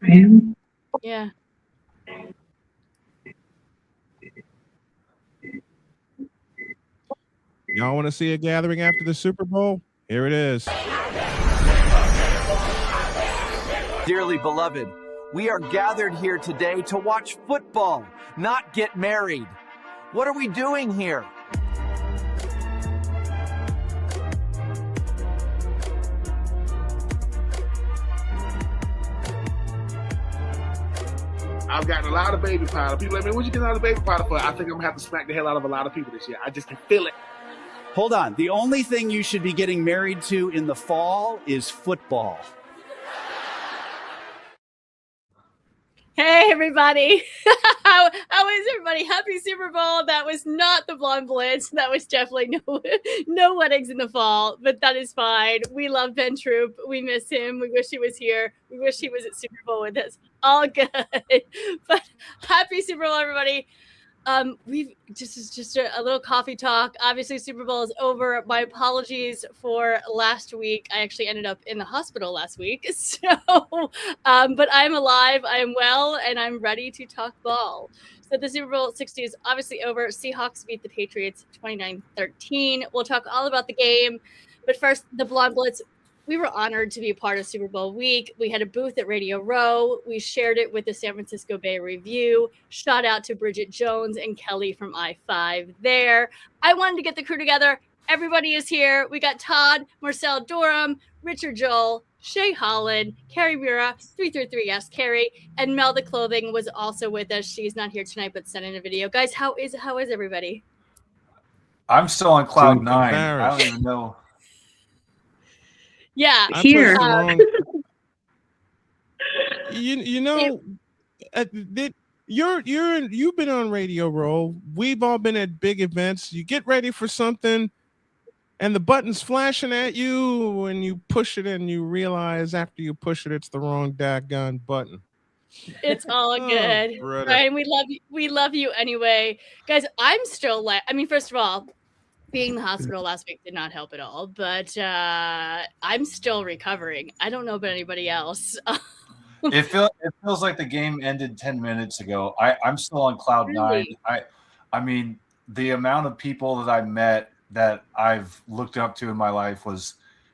Yeah. Y'all want to see a gathering after the Super Bowl? Here it is. Dearly beloved, we are gathered here today to watch football, not get married. What are we doing here? I've gotten a lot of baby powder. People like, man, what'd you get out of baby powder for? I think I'm going to have to smack the hell out of a lot of people this year. I just can feel it. Hold on. The only thing you should be getting married to in the fall is football. Hey, everybody. How is everybody? Happy Super Bowl. That was not the Blonde Blitz. That was definitely no weddings in the fall, but that is fine. We love Ben Troop. We miss him. We wish he was here. We wish he was at Super Bowl with us. All good. But happy Super Bowl, everybody. This is just a little coffee talk. Obviously, Super Bowl is over. My apologies for last week. I actually ended up in the hospital last week. So, but I'm alive, I am well, and I'm ready to talk ball. So the Super Bowl 60 is obviously over. Seahawks beat the Patriots 29-13. We'll talk all about the game. But first, the Blonde Blitz. We were honored to be a part of Super Bowl week. We had a booth at Radio Row. We shared it with the San Francisco Bay Review. Shout out to Bridget Jones and Kelly from I-5 there. I wanted to get the crew together. Everybody is here. We got Todd, Marcel Durham, Richard Joel, Shay Holland, Carrie Mura, 333 Ask Carrie, and Mel the Clothing was also with us. She's not here tonight, but sent in a video. Guys, how is everybody? I'm still on cloud nine. I don't even know. Yeah, here. You know, you've been on Radio Row. We've all been at big events. You get ready for something, and the button's flashing at you when you push it, and you realize after you push it, it's the wrong daggone button. It's all good, Ryan. We love you anyway, guys. I'm still first of all, being in the hospital last week did not help at all, but I'm still recovering. I don't know about anybody else. It feels like the game ended 10 minutes ago. I'm still on cloud nine. I mean, the amount of people that I met that I've looked up to in my life was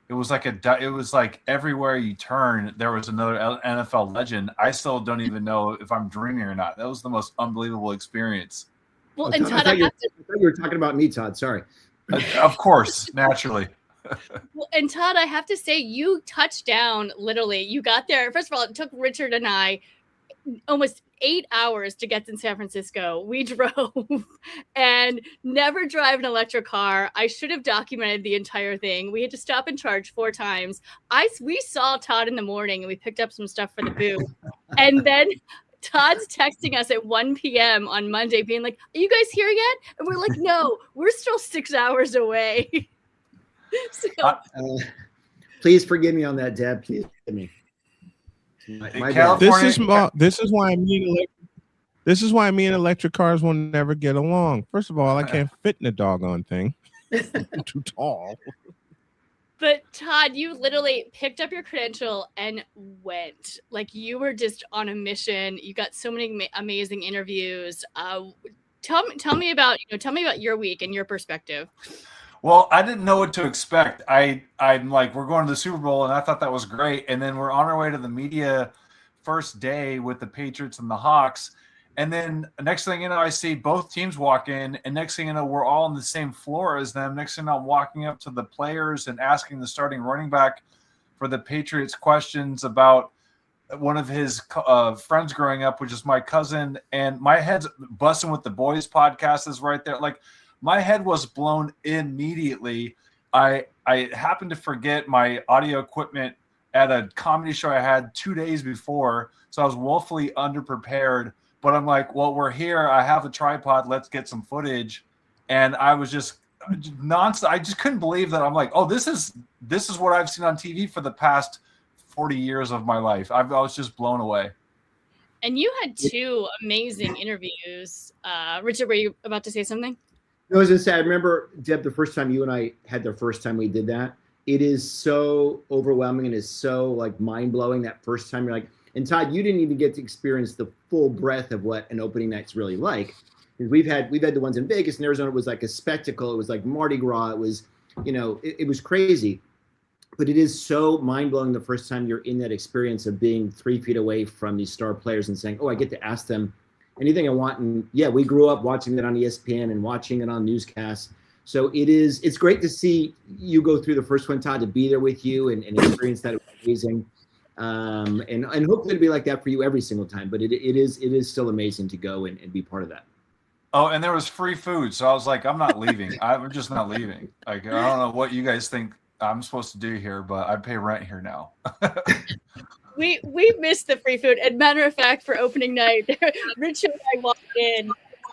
like everywhere you turn, there was another NFL legend. I still don't even know if I'm dreaming or not. That was the most unbelievable experience. Well, and Todd, I thought you were talking about me, Todd. Sorry. Of course, naturally. Well, and Todd, I have to say, you touched down literally. You got there. First of all, it took Richard and I almost 8 hours to get to San Francisco. We drove and never drive an electric car. I should have documented the entire thing. We had to stop and charge 4 times. We saw Todd in the morning and we picked up some stuff for the booth. And then Todd's texting us at 1 p.m. on Monday being like, are you guys here yet? And we're like, no, we're still 6 hours away. So, please forgive me on that, Deb. Please forgive me. This is why me and electric cars will never get along. First of all, I can't fit in the doggone thing. I'm too tall. But Todd, you literally picked up your credential and went. Like, you were just on a mission. You got so many amazing interviews. Tell me about your week and your perspective. Well, I didn't know what to expect. I'm like, we're going to the Super Bowl, and I thought that was great. And then we're on our way to the media first day with the Patriots and the Hawks. And then next thing you know, I see both teams walk in, and next thing you know, we're all on the same floor as them. Next thing you know, I'm walking up to the players and asking the starting running back for the Patriots questions about one of his friends growing up, which is my cousin. And my head's busting with the Boys podcast is right there. Like, my head was blown immediately. I happened to forget my audio equipment at a comedy show I had 2 days before, so I was woefully underprepared. But I'm like, well, we're here. I have a tripod. Let's get some footage. And I was just nonstop. I just couldn't believe that. I'm like, oh, this is what I've seen on TV for the past 40 years of my life. I was just blown away. And you had 2 amazing interviews. Richard, were you about to say something? No, I was going to say, I remember, Deb, the first time you and I had the first time we did that. It is so overwhelming and is so like mind blowing that first time. You're like, And Todd, you didn't even get to experience the full breadth of what an opening night's really like. We've had the ones in Vegas and Arizona. It was like a spectacle. It was like Mardi Gras. It was, it was crazy. But it is so mind-blowing the first time you're in that experience of being 3 feet away from these star players and saying, oh, I get to ask them anything I want. And yeah, we grew up watching it on ESPN and watching it on newscasts. So it's great to see you go through the first one, Todd, to be there with you and experience that. It was amazing. And hopefully it'll be like that for you every single time. But it is still amazing to go and be part of that. Oh, and there was free food. So I was like, I'm not leaving. I'm just not leaving. Like, I don't know what you guys think I'm supposed to do here, but I pay rent here now. We missed the free food. And matter of fact, for opening night, Rich and I walked in,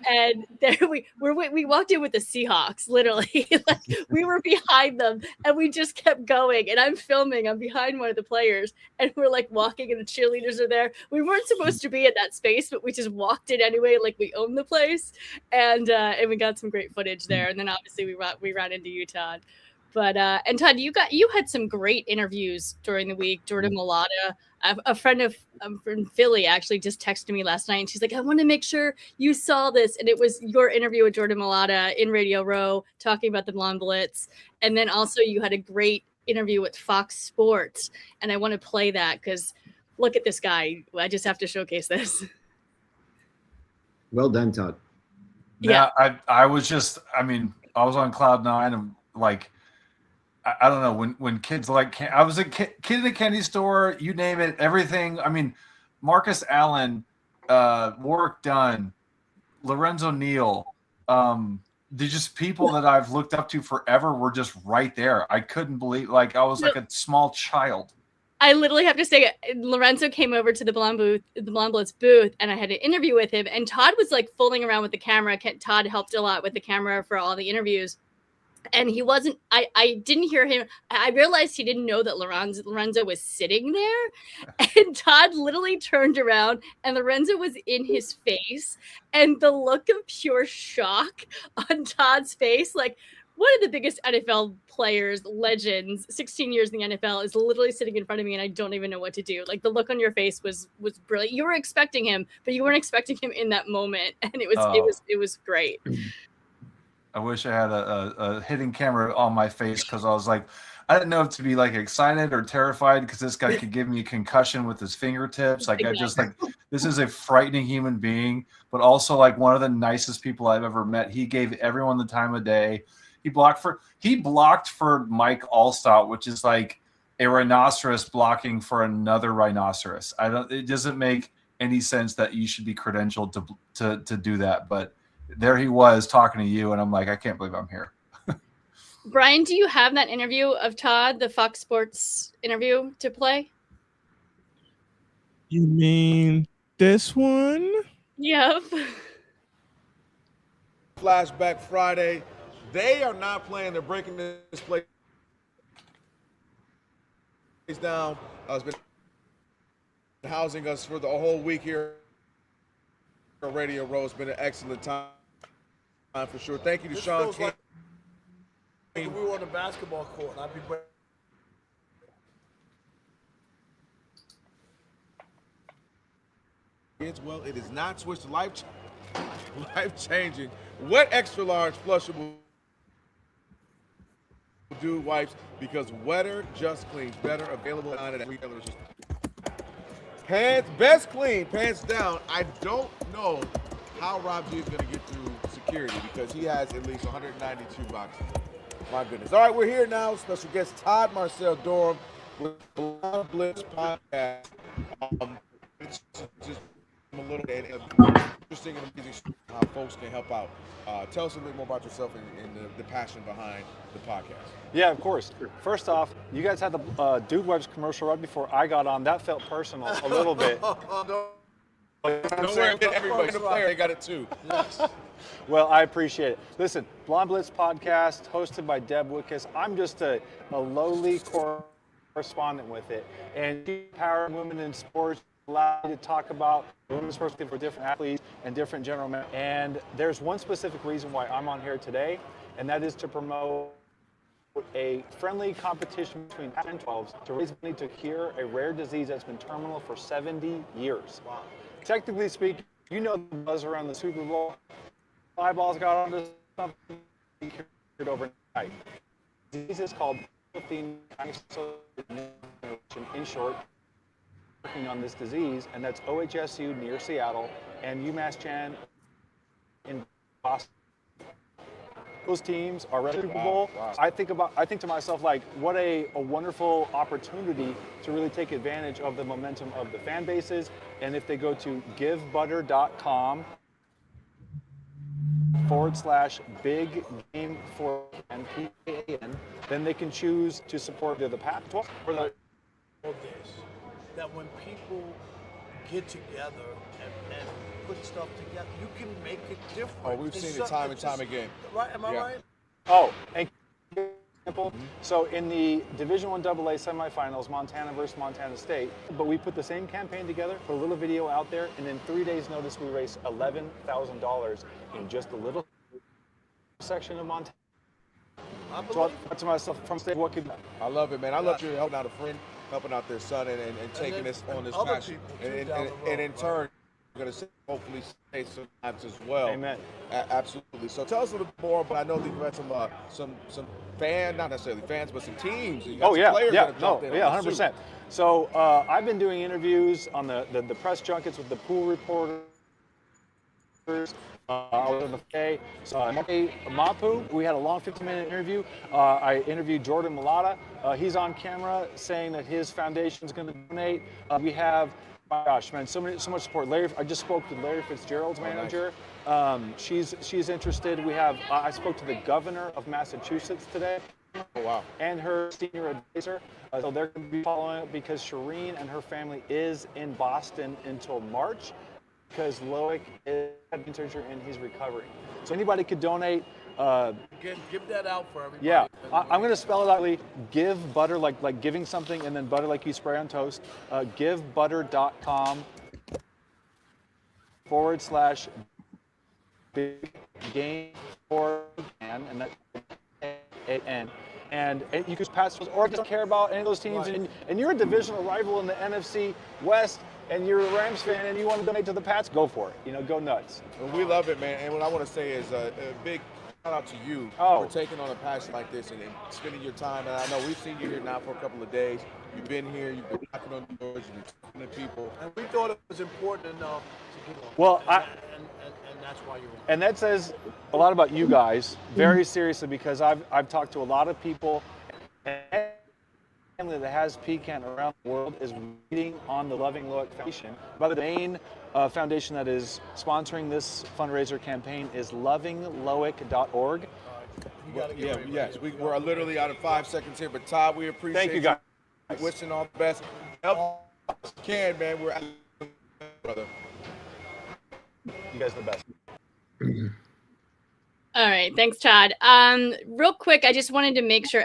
and there we walked in with the Seahawks, literally. Like, we were behind them, and we just kept going. And I'm filming. I'm behind one of the players, and we're like walking, and the cheerleaders are there. We weren't supposed to be in that space, but we just walked in anyway, like we owned the place, and we got some great footage there. And then obviously we ran into Utah. But and Todd, you had some great interviews during the week. Jordan Mailata, a friend from Philly, actually just texted me last night, and she's like, "I want to make sure you saw this." And it was your interview with Jordan Mailata in Radio Row talking about the Blonde Blitz, and then also you had a great interview with Fox Sports, and I want to play that because look at this guy. I just have to showcase this. Well done, Todd. Yeah, I was on cloud nine and like. I don't know when kids like I was a kid in a candy store, you name it, everything. I mean, Marcus Allen, Warwick Dunn, Lorenzo Neal, they're just people that I've looked up to forever were just right there. I couldn't believe, like I was like a small child. I literally have to say, Lorenzo came over to the Blonde Blitz booth, and I had an interview with him. And Todd was like fooling around with the camera. Todd helped a lot with the camera for all the interviews. And he wasn't, I didn't hear him. I realized he didn't know that Lorenzo was sitting there. And Todd literally turned around and Lorenzo was in his face. And the look of pure shock on Todd's face, like one of the biggest NFL players, legends, 16 years in the NFL, is literally sitting in front of me and I don't even know what to do. Like the look on your face was brilliant. You were expecting him, but you weren't expecting him in that moment. And it was great. I wish I had a hidden camera on my face because I was like, I didn't know if to be like excited or terrified because this guy could give me a concussion with his fingertips. Like I just like, this is a frightening human being, but also like one of the nicest people I've ever met. He gave everyone the time of day. He blocked for Mike Allstott, which is like a rhinoceros blocking for another rhinoceros. It doesn't make any sense that you should be credentialed to do that, but there he was talking to you, and I'm like, I can't believe I'm here. Brian, do you have that interview of Todd, the Fox Sports interview, to play? You mean this one? Yep. Flashback Friday. They are not playing. They're breaking this place down. It's been housing us for the whole week here on Radio Row. It's been an excellent time for sure. Thank you to Sean King. We were on the basketball court, and I'd be well, it is not switched to life-changing. Wet extra large flushable dude wipes because wetter just cleans better. Available on it at retailers. Pants, best clean, pants down. I don't know how Rob G is going to get through security because he has at least 192 boxes. My goodness. All right, we're here now. Special guest Todd Marcel Durham with Blonde Blitz podcast. It's just a little bit interesting and amazing how folks can help out. Tell us a little bit more about yourself and the passion behind the podcast. Yeah, of course. First off, you guys had the Dude Webs commercial right before I got on. That felt personal a little bit. Don't worry, everybody, the player, they got it too. Yes. Well, I appreciate it. Listen, Blonde Blitz podcast, hosted by Deb Whitcas. I'm just a lowly correspondent with it. And empowering women in sports, allow me to talk about women's sports for different athletes and different general managers. And there's one specific reason why I'm on here today, and that is to promote a friendly competition between Pac-12s to raise money to cure a rare disease that's been terminal for 70 years. Wow. Technically speaking, you know the buzz around the Super Bowl. Eyeballs got onto something cured overnight. The disease is called in short, working on this disease, and that's OHSU near Seattle and UMass Chan in Boston. Those teams are ready for the Super Bowl. Wow. I think to myself, like, what a wonderful opportunity to really take advantage of the momentum of the fan bases. And if they go to givebutter.com/big game for PAN, then they can choose to support the Pac-12 or the that when people get together and put stuff together, you can make it different. Oh, we've seen it time and time again. Right? Am I right? Oh, and so in the Division I AA semifinals, Montana versus Montana State, but we put the same campaign together, put a little video out there, and in 3 days' notice, we raised $11,000 in just a little section of Montana. So I thought to myself, from state, what could I love it, man. I love you helping out a friend, helping out their son, and taking this on this passion. And in turn, we're going to hopefully save some lives as well. Amen. Absolutely. So tell us a little more, but I know that you had some fans, not necessarily fans, but some teams. You got some players that have jumped in. 100%. So I've been doing interviews on the press junkets with the pool reporters. Mapu, we had a long 15-minute interview. I interviewed Jordan Mulata. He's on camera saying that his foundation is going to donate. We have, my gosh, man, so much support. Larry, I just spoke to Larry Fitzgerald's manager. Nice. She's interested. We have. I spoke to the governor of Massachusetts today. Oh, wow. And her senior advisor. So they're going to be following it because Shireen and her family is in Boston until March, because Loic had surgery and he's recovering. So anybody could donate. Give that out for everybody. Yeah, I'm going to spell it out. Give butter, like giving something, and then butter like you spray on toast. givebutter.com/big game for and that's AN. And you can pass those, or if you don't care about any of those teams, right, and you're a divisional rival in the NFC West, and you're a Rams fan and you want to donate to the Pats, go for it. Go nuts. Well, we love it, man. And what I want to say is a big shout out to you for taking on a passion like this and spending your time. And I know we've seen you here now for a couple of days. You've been here, you've been knocking on doors, you've been talking to people. And we thought it was important enough to get on. Well, and that's why you're on. And that says a lot about you guys, very seriously, because I've talked to a lot of people, and family that has pecan around the world is reading on the Loving Loic Foundation. By the main foundation that is sponsoring this fundraiser campaign is lovingloic.org. Yes, we're literally out of 5 seconds here, but Todd, we appreciate Thank you, guys. Wishing all the best. Help us can, man. We're brother. You guys are the best. All right. Thanks, Todd. Real quick, I just wanted to make sure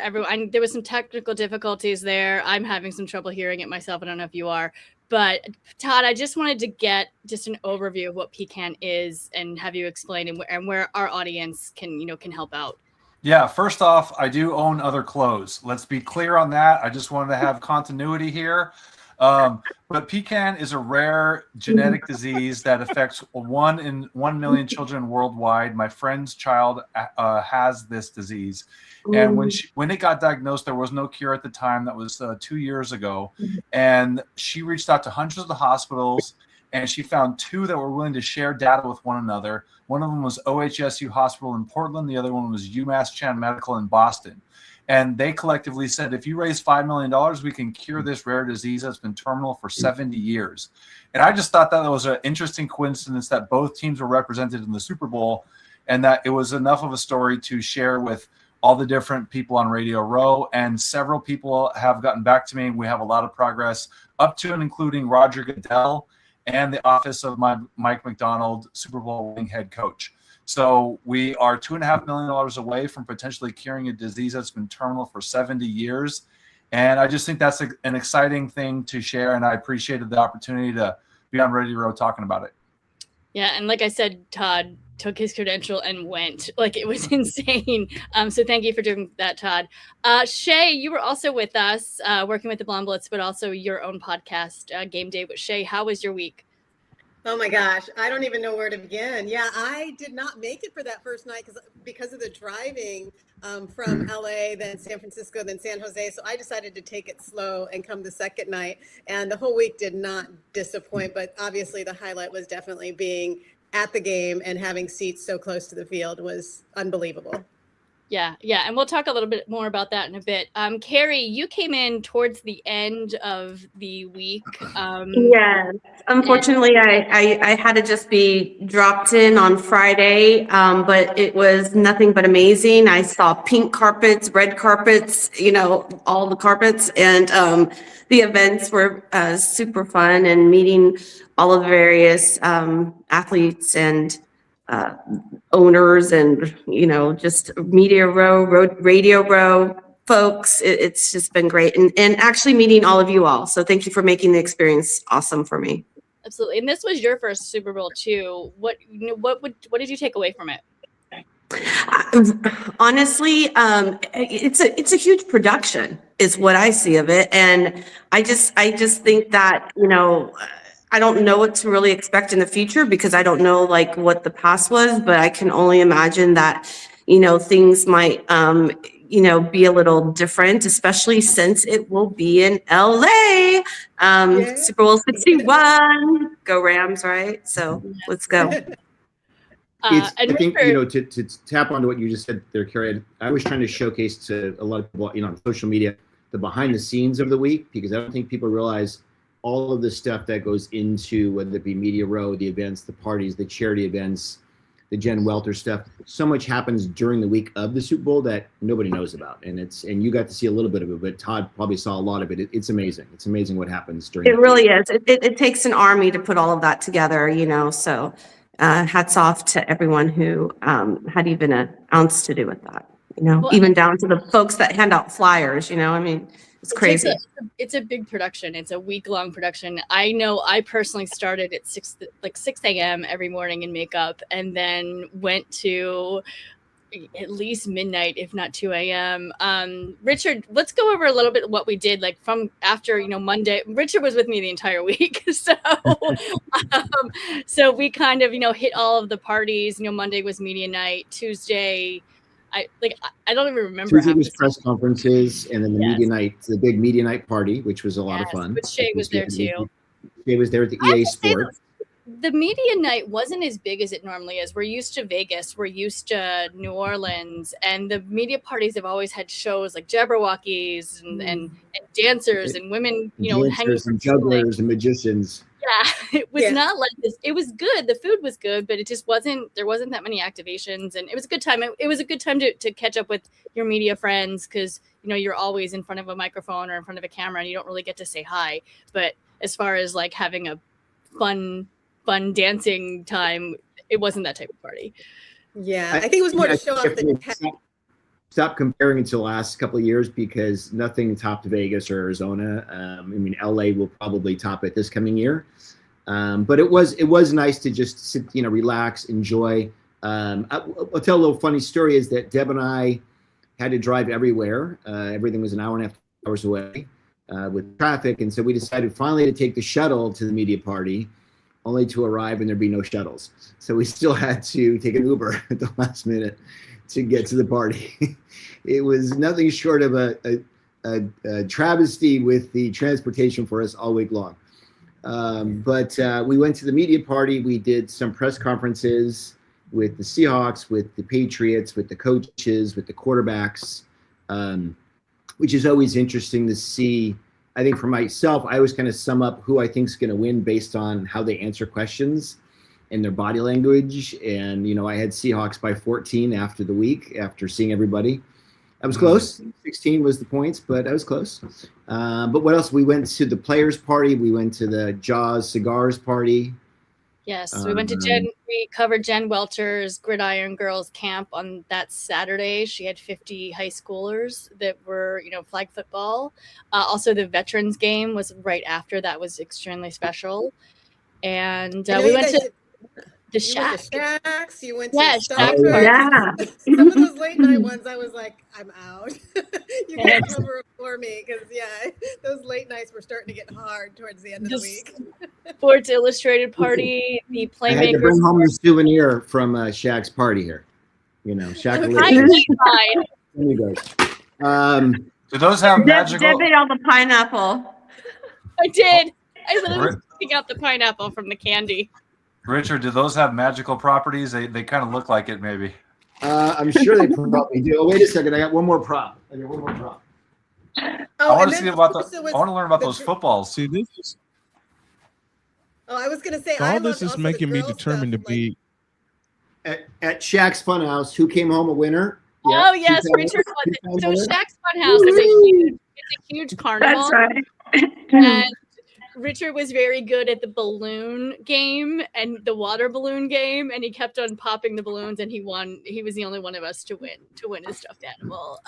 there was some technical difficulties there. I'm having some trouble hearing it myself. I don't know if you are. But Todd, I just wanted to get just an overview of what pecan is and have you explain and where our audience can help out. Yeah, first off, I do own other clothes. Let's be clear on that. I just wanted to have continuity here. But pecan is a rare genetic disease that affects 1 in 1 million children worldwide. My friend's child has this disease. And when it got diagnosed, there was no cure at the time. That was 2 years ago. And she reached out to hundreds of the hospitals, and she found 2 that were willing to share data with one another. One of them was OHSU Hospital in Portland. The other one was UMass Chan Medical in Boston. And they collectively said, if you raise $5 million, we can cure this rare disease that's been terminal for 70 years. And I just thought that was an interesting coincidence that both teams were represented in the Super Bowl, and that it was enough of a story to share with all the different people on Radio Row. And several people have gotten back to me. We have a lot of progress, up to and including Roger Goodell and the office of Mike McDonald, Super Bowl winning head coach. So we are $2.5 million away from potentially curing a disease that's been terminal for 70 years. And I just think that's an exciting thing to share. And I appreciated the opportunity to be on Radio Row talking about it. Yeah. And like I said, Todd, took his credential and went. Like, it was insane. So thank you for doing that, Todd. Shay, you were also with us, working with the Blonde Blitz, but also your own podcast, Game Day with Shay. How was your week? Oh my gosh, I don't even know where to begin. Yeah, I did not make it for that first night because of the driving from LA, then San Francisco, then San Jose. So I decided to take it slow and come the second night. And the whole week did not disappoint, but obviously the highlight was definitely being at the game and having seats so close to the field was unbelievable. Yeah, and we'll talk a little bit more about that in a bit. Carrie, you came in towards the end of the week. Yes, unfortunately, I had to just be dropped in on Friday, but it was nothing but amazing. I saw pink carpets, red carpets, all the carpets, and the events were super fun, and meeting all of the various athletes and owners and, just media row, radio row folks. It's just been great. And actually meeting all of you all. So thank you for making the experience awesome for me. Absolutely. And this was your first Super Bowl too. What did you take away from it? Honestly, it's a huge production is what I see of it. And I just think that, I don't know what to really expect in the future because I don't know like what the past was, but I can only imagine that, things might, be a little different, especially since it will be in LA. Super Bowl 61, go Rams, right? So let's go. I think, to tap onto what you just said there, Carrie, I was trying to showcase to a lot of people, on social media, the behind the scenes of the week, because I don't think people realize all of the stuff that goes into, whether it be Media Row, the events, the parties, the charity events, the Jen Welter stuff. So much happens during the week of the Super Bowl that nobody knows about. And you got to see a little bit of it, but Todd probably saw a lot of it. It's amazing. It's amazing what happens during it really is. It takes an army to put all of that together, so hats off to everyone who had even an ounce to do with that, even down to the folks that hand out flyers, it's crazy. It's a big production. It's a week-long production. I know I personally started at 6 a.m. every morning in makeup and then went to at least midnight, if not 2 a.m. Richard, let's go over a little bit what we did from after, Monday. Richard was with me the entire week. So we kind of, hit all of the parties. Monday was media night. Tuesday, I don't even remember. Tuesday was press conferences, and then the media night, the big media night party, which was a lot of fun. But Shay was there too. Shay was there at the EA Sports. The media night wasn't as big as it normally is. We're used to Vegas. We're used to New Orleans. And the media parties have always had shows like Jabberwockies and dancers and women, dancers and jugglers and magicians. Yeah, it was not like this. It was good. The food was good, but it just there wasn't that many activations. And it was a good time. It was a good time to catch up with your media friends because, you're always in front of a microphone or in front of a camera and you don't really get to say hi. But as far as having a fun dancing time, it wasn't that type of party. Yeah, I think it was more to show off the stop comparing it to the last couple of years because nothing topped Vegas or Arizona. LA will probably top it this coming year. But it was nice to just sit, relax, enjoy. I'll tell a little funny story is that Deb and I had to drive everywhere. Everything was an hour and a half, 2 hours away with traffic. And so we decided finally to take the shuttle to the media party, only to arrive and there'd be no shuttles. So we still had to take an Uber at the last minute to get to the party. It was nothing short of a travesty with the transportation for us all week long. But we went to the media party. We did some press conferences with the Seahawks, with the Patriots, with the coaches, with the quarterbacks, which is always interesting to see. I think for myself, I always kind of sum up who I think is going to win based on how they answer questions and their body language. And, I had Seahawks by 14 after the week, after seeing everybody. I was close. 16 was the points, but I was close. But what else? We went to the players' party. We went to the Jaws Cigars party. Yes, we went to we covered Jen Welter's Gridiron Girls Camp on that Saturday. She had 50 high schoolers that were, flag football. Also, the Veterans game was right after. That was extremely special. And we went to The You went Shack. to Shaq's, you went Yeah, to Shack's Starbucks. Yeah. Some of those late night ones, I was like, I'm out. You Yeah. can cover it for me because, yeah, those late nights were starting to get hard towards the end of the week. Sports Illustrated party, the I had to bring Playmakers. home the souvenir from Shaq's party here. You know, Shaq. I need mine. You guys. Do those have magical? Deb ate all the pineapple. I did. I literally was picking out the pineapple from the candy. Richard, do those have magical properties? They kind of look like it, maybe. I'm sure they probably do. Oh, wait a second. I got one more prop. I want to see about I want to learn about those footballs. See, this is Oh, I was going to say, all this is making me determined to be. At Shaq's Funhouse, who came home a winner? Yeah, oh yes, Richard won. So Shaq's Funhouse is it's a huge carnival. That's right. And Richard was very good at the balloon game and the water balloon game, and he kept on popping the balloons, and he won. He was the only one of us to win his stuffed animal.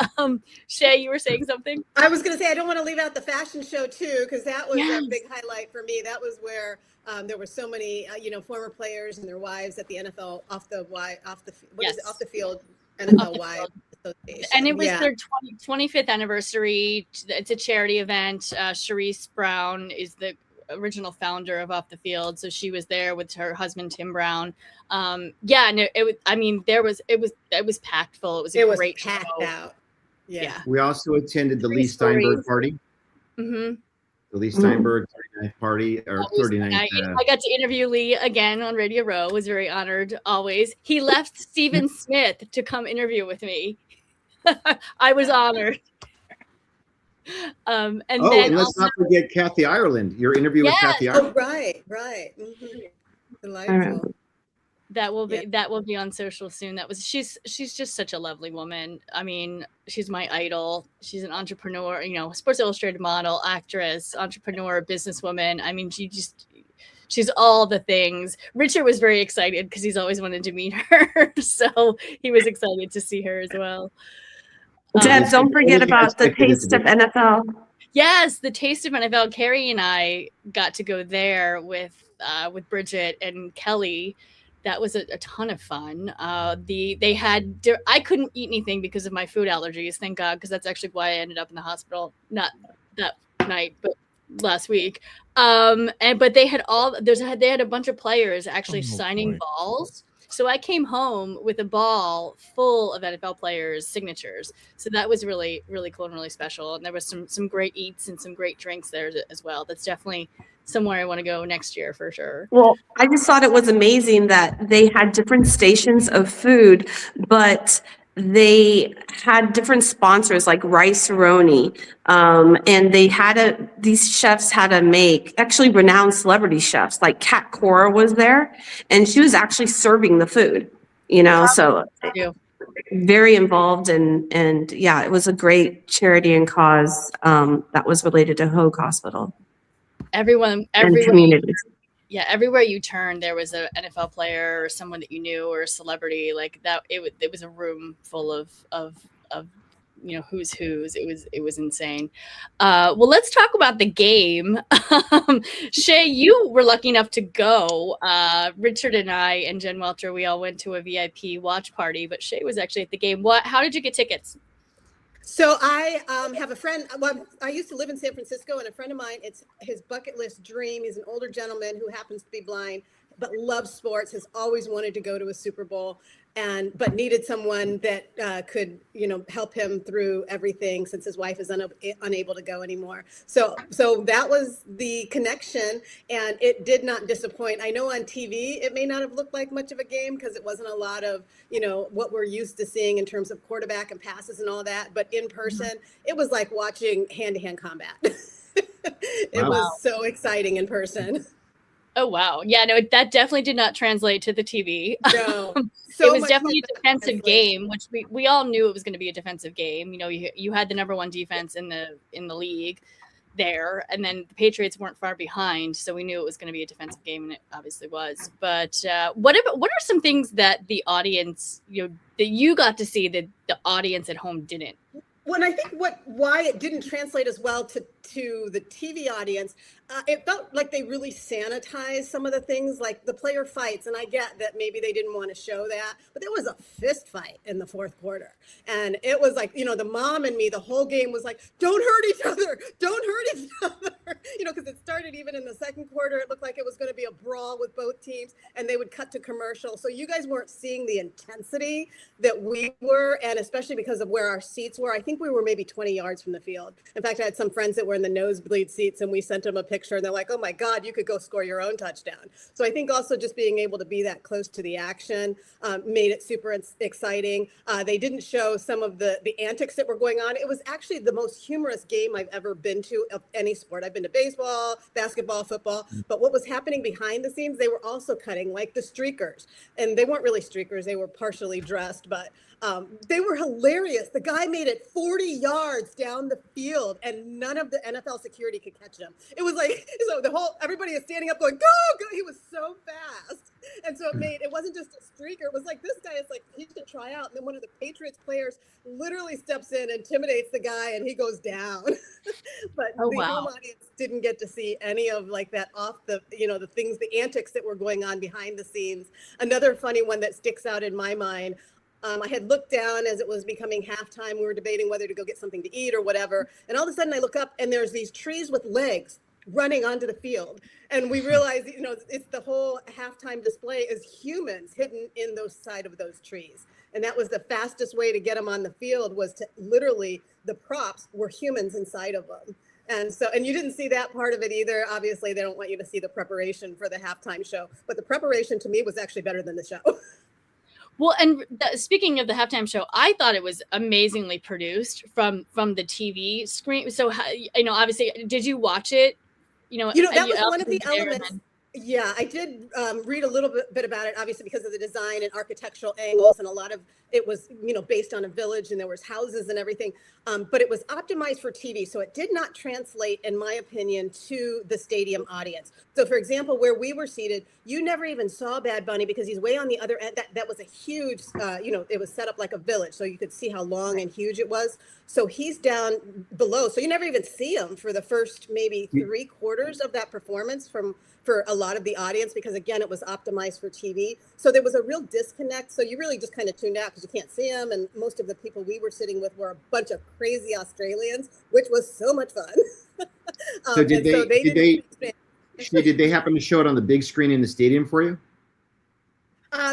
Shay, you were saying something? I was going to say, I don't want to leave out the fashion show too, because that was a big highlight for me. That was where there were so many, former players and their wives at the NFL off the field NFL Wives Association. And it was their 25th anniversary. It's a charity event. Sharice Brown is the original founder of Off the Field, so she was there with her husband Tim Brown. And it was packed full. It was a great packed show. out. Yeah. We also attended the Lee Steinberg party. Mm-hmm. The Lee Steinberg 39th party or 39th. I got to interview Lee again on Radio Row. Was very honored. Always. He left Stephen Smith to come interview with me. I was honored. And let's not forget Kathy Ireland. Your interview with Kathy Ireland. Oh, right. Mm-hmm. Delightful. That will be on social soon. She's just such a lovely woman. I mean, she's my idol. She's an entrepreneur, Sports Illustrated model, actress, entrepreneur, businesswoman. I mean, she's all the things. Richard was very excited because he's always wanted to meet her. So he was excited to see her as well. Deb, don't forget about the Taste of NFL. Yes, the Taste of NFL. Carrie and I got to go there with Bridget and Kelly. That was a ton of fun. I couldn't eat anything because of my food allergies, thank God, because that's actually why I ended up in the hospital. Not that night, but last week. But they had a bunch of players actually signing balls. So I came home with a ball full of NFL players' signatures. So that was really, really cool and really special. And there was some great eats and some great drinks there as well. That's definitely somewhere I want to go next year for sure. Well, I just thought it was amazing that they had different stations of food, but they had different sponsors like Rice Roni, and these chefs had to make actually renowned celebrity chefs like Kat Cora was there, and she was actually serving the food, so very involved and yeah, it was a great charity and cause that was related to Hoag Hospital. Everywhere you turn, there was an NFL player or someone that you knew or a celebrity like that. It was a room full of who's. It was insane. Well, let's talk about the game. Shay, you were lucky enough to go. Richard and I and Jen Welter, we all went to a VIP watch party, but Shay was actually at the game. How did you get tickets? So I have a friend. Well, I used to live in San Francisco, and a friend of mine, it's his bucket list dream. He's an older gentleman who happens to be blind, but loves sports, has always wanted to go to a Super Bowl, but needed someone that could, help him through everything since his wife is unable to go anymore. So that was the connection, and it did not disappoint. I know on TV it may not have looked like much of a game because it wasn't a lot of, what we're used to seeing in terms of quarterback and passes and all that. But in person, it was like watching hand-to-hand combat. It was so exciting in person. Oh, wow. Yeah, no, that definitely did not translate to the TV. No. It was definitely a defensive game, which we all knew it was going to be a defensive game. You had the number one defense in the league there, and then the Patriots weren't far behind, so we knew it was going to be a defensive game, and it obviously was. But what are some things that the audience, that you got to see that the audience at home didn't? Well, and I think why it didn't translate as well to to the TV audience, it felt like they really sanitized some of the things, like the player fights. And I get that maybe they didn't want to show that, but there was a fist fight in the fourth quarter. And it was like, the mom and me, the whole game was like, don't hurt each other. Don't hurt each other. Because it started even in the second quarter. It looked like it was going to be a brawl with both teams, and they would cut to commercial. So you guys weren't seeing the intensity that we were, and especially because of where our seats were. I think we were maybe 20 yards from the field. In fact, I had some friends that were in the nosebleed seats, and we sent them a picture, and they're like, oh my God, you could go score your own touchdown. So I think also just being able to be that close to the action made it super exciting. They didn't show some of the antics that were going on. It was actually the most humorous game I've ever been to of any sport. I've been to baseball, basketball, football, but what was happening behind the scenes, they were also cutting, like the streakers. And they weren't really streakers, they were partially dressed, but they were hilarious. The guy made it 40 yards down the field, and none of the NFL security could catch him. It was like, so everybody is standing up going, go, go. He was so fast. And so it wasn't just a streaker. It was like, this guy is like, he should try out. And then one of the Patriots players literally steps in, intimidates the guy, and he goes down. But the home audience didn't get to see any of like that off the, the things, the antics that were going on behind the scenes. Another funny one that sticks out in my mind, I had looked down as it was becoming halftime. We were debating whether to go get something to eat or whatever. And all of a sudden I look up, and there's these trees with legs running onto the field. And we realize, it's the whole halftime display is humans hidden in those side of those trees. And that was the fastest way to get them on the field, was to literally, the props were humans inside of them. And so, and you didn't see that part of it either. Obviously, they don't want you to see the preparation for the halftime show, but the preparation to me was actually better than the show. Well, and speaking of the halftime show, I thought it was amazingly produced from the TV screen. So, obviously, did you watch it? That was one of the elements. Yeah, I did read a little bit about it, obviously, because of the design and architectural angles, and a lot of it was, based on a village, and there was houses and everything. But it was optimized for TV, so it did not translate, in my opinion, to the stadium audience. So, for example, where we were seated, you never even saw Bad Bunny because he's way on the other end. That was a huge, it was set up like a village, so you could see how long and huge it was. So he's down below, so you never even see him for the first maybe 3 quarters of that performance for a lot of the audience, because again, it was optimized for TV. So there was a real disconnect. So you really just kind of tuned out because you can't see them. And most of the people we were sitting with were a bunch of crazy Australians, which was so much fun. So did they happen to show it on the big screen in the stadium for you?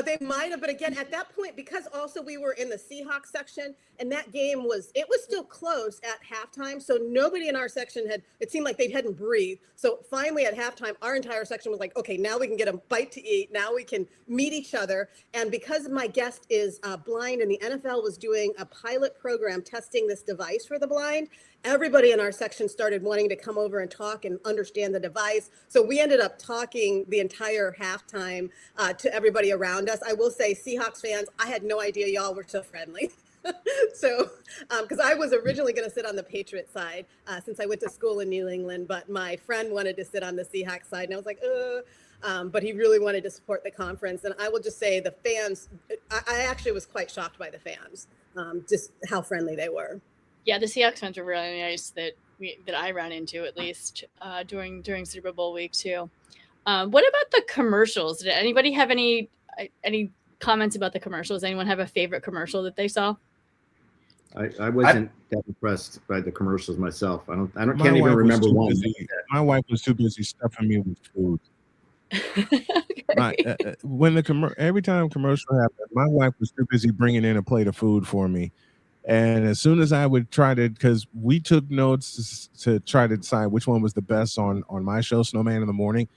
They might have, but again, at that point, because also we were in the Seahawks section, and that game was still close at halftime. So nobody in our section it seemed like they hadn't breathed. So finally at halftime, our entire section was like, okay, now we can get a bite to eat. Now we can meet each other. And because my guest is blind, and the NFL was doing a pilot program testing this device for the blind, everybody in our section started wanting to come over and talk and understand the device. So we ended up talking the entire halftime to everybody around us. I will say, Seahawks fans, I had no idea y'all were so friendly. So, because I was originally going to sit on the Patriot side since I went to school in New England, but my friend wanted to sit on the Seahawks side, and I was like, but he really wanted to support the conference. And I will just say, the fans, I actually was quite shocked by the fans, just how friendly they were. Yeah, the Seahawks fans were really nice that I ran into, at least during Super Bowl week too. What about the commercials? Did anybody have any comments about the commercials? Anyone have a favorite commercial that they saw? I wasn't that impressed by the commercials myself. I can't even remember one. My wife was too busy stuffing me with food. Every time commercial happened, my wife was too busy bringing in a plate of food for me. And as soon as I would try to, because we took notes to try to decide which one was the best on my show, Snowman in the Morning.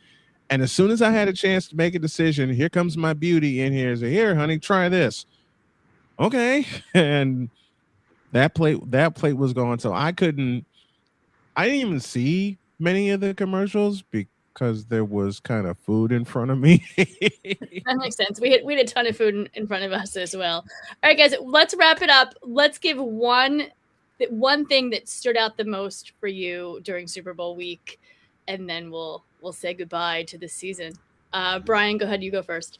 And as soon as I had a chance to make a decision, here comes my beauty in here. So here, honey, try this. Okay. And that plate was gone. So I didn't even see many of the commercials because there was kind of food in front of me. That makes sense. We had a ton of food in front of us as well. All right, guys, let's wrap it up. Let's give one thing that stood out the most for you during Super Bowl week, and then we'll say goodbye to this season. Brian, go ahead. You go first.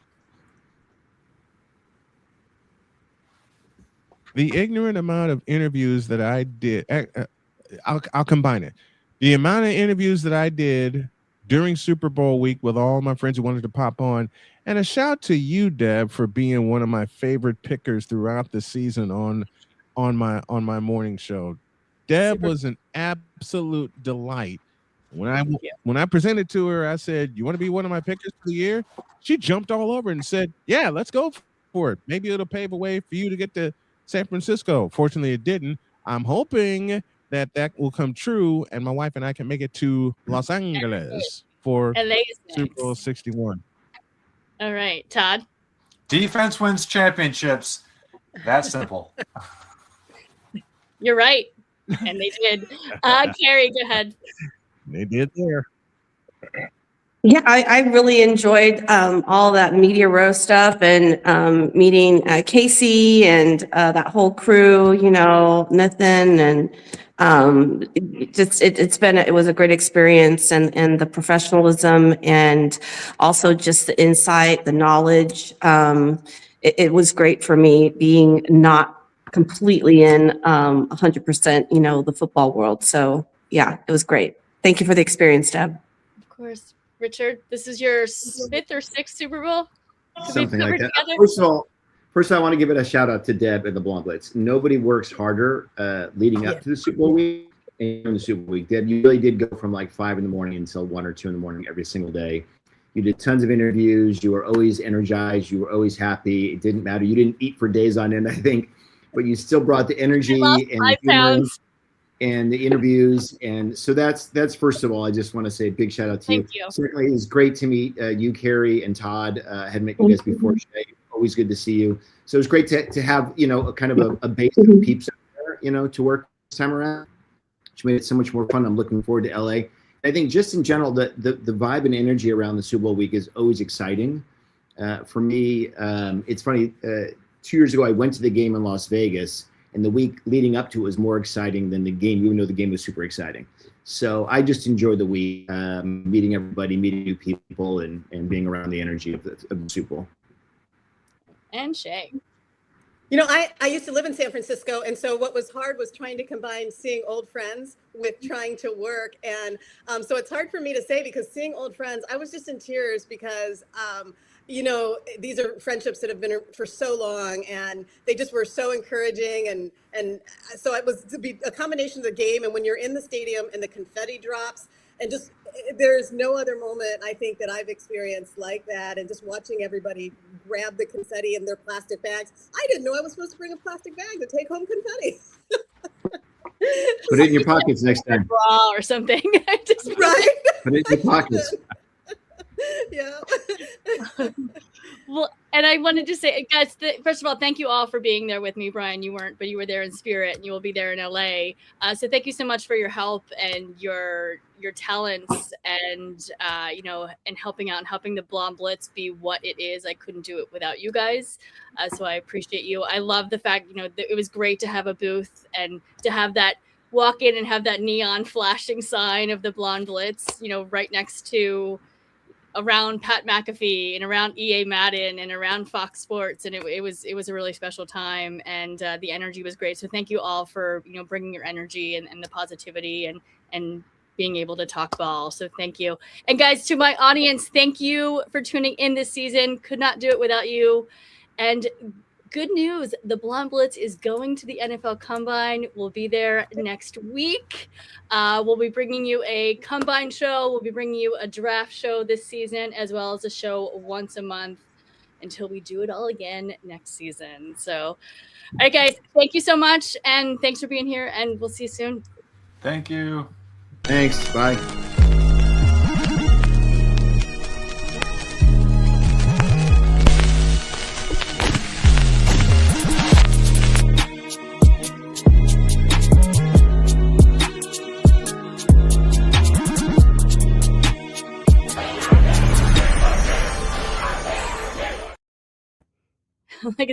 The ignorant amount of interviews that I did, I'll combine it. The amount of interviews that I did during Super Bowl week with all my friends who wanted to pop on, and a shout to you, Deb, for being one of my favorite pickers throughout the season on my morning show. Deb was an absolute delight. When I presented to her, I said, "You want to be one of my pickers for the year?" She jumped all over and said, "Yeah, let's go for it. Maybe it'll pave a way for you to get to San Francisco." Fortunately, it didn't. I'm hoping that will come true, and my wife and I can make it to Los Angeles for Super Bowl 61. All right, Todd. Defense wins championships. That simple. You're right. And they did. Carrie, go ahead. They did there. Yeah, I really enjoyed all that media row stuff and meeting Casey and that whole crew, you know, Nathan, and it was a great experience, and the professionalism and also just the insight, the knowledge. It was great for me being not completely in 100%, you know, the football world. So yeah, it was great. Thank you for the experience, Deb. Of course. Richard, this is your 5th or 6th Super Bowl? Something like that. First of all, I want to give it a shout out to Deb and the Blonde Blitz. Nobody works harder leading up to the Super Bowl week and the Super Bowl week. Deb, you really did go from like 5 in the morning until 1 or 2 in the morning every single day. You did tons of interviews. You were always energized. You were always happy. It didn't matter. You didn't eat for days on end, I think, but you still brought the energy and the humor and the interviews. And so that's first of all, I just want to say a big shout out to you. Thank you. Certainly, it was great to meet you, Carrie, and Todd. Had met you guys before today. Always good to see you. So it was great to have, you know, a kind of a base of peeps out there, you know, to work this time around, which made it so much more fun. I'm looking forward to LA. I think just in general, the vibe and energy around the Super Bowl week is always exciting. For me, it's funny. 2 years ago, I went to the game in Las Vegas, and the week leading up to it was more exciting than the game, even though the game was super exciting. So I just enjoyed the week, meeting everybody, meeting new people, and being around the energy of the Super Bowl. And Shay. You know, I used to live in San Francisco, and so what was hard was trying to combine seeing old friends with trying to work. And so it's hard for me to say, because seeing old friends, I was just in tears because you know, these are friendships that have been for so long, and they just were so encouraging. And so it was to be a combination of the game, and when you're in the stadium and the confetti drops, and just there's no other moment I think that I've experienced like that. And just watching everybody grab the confetti in their plastic bags. I didn't know I was supposed to bring a plastic bag to take home confetti. Put it in your pockets next time. Bra or something. Right? Put it in your pockets. Yeah. Well, and I wanted to say, guys, first of all, thank you all for being there with me. Brian, you weren't, but you were there in spirit, and you will be there in LA. So thank you so much for your help and your talents, and you know, and helping out and helping the Blonde Blitz be what it is. I couldn't do it without you guys. So I appreciate you. I love the fact, you know, that it was great to have a booth and to have that walk in and have that neon flashing sign of the Blonde Blitz, you know, right next to around Pat McAfee and around EA Madden and around Fox Sports. And it was a really special time, and the energy was great. So thank you all for, you know, bringing your energy and the positivity and being able to talk ball. So thank you. And guys, to my audience, thank you for tuning in this season. Could not do it without you. And good news, the Blonde Blitz is going to the NFL Combine. We'll be there next week. We'll be bringing you a Combine show. We'll be bringing you a draft show this season, as well as a show once a month until we do it all again next season. So, all right, guys, thank you so much. And thanks for being here, and we'll see you soon. Thank you. Thanks. Bye. Like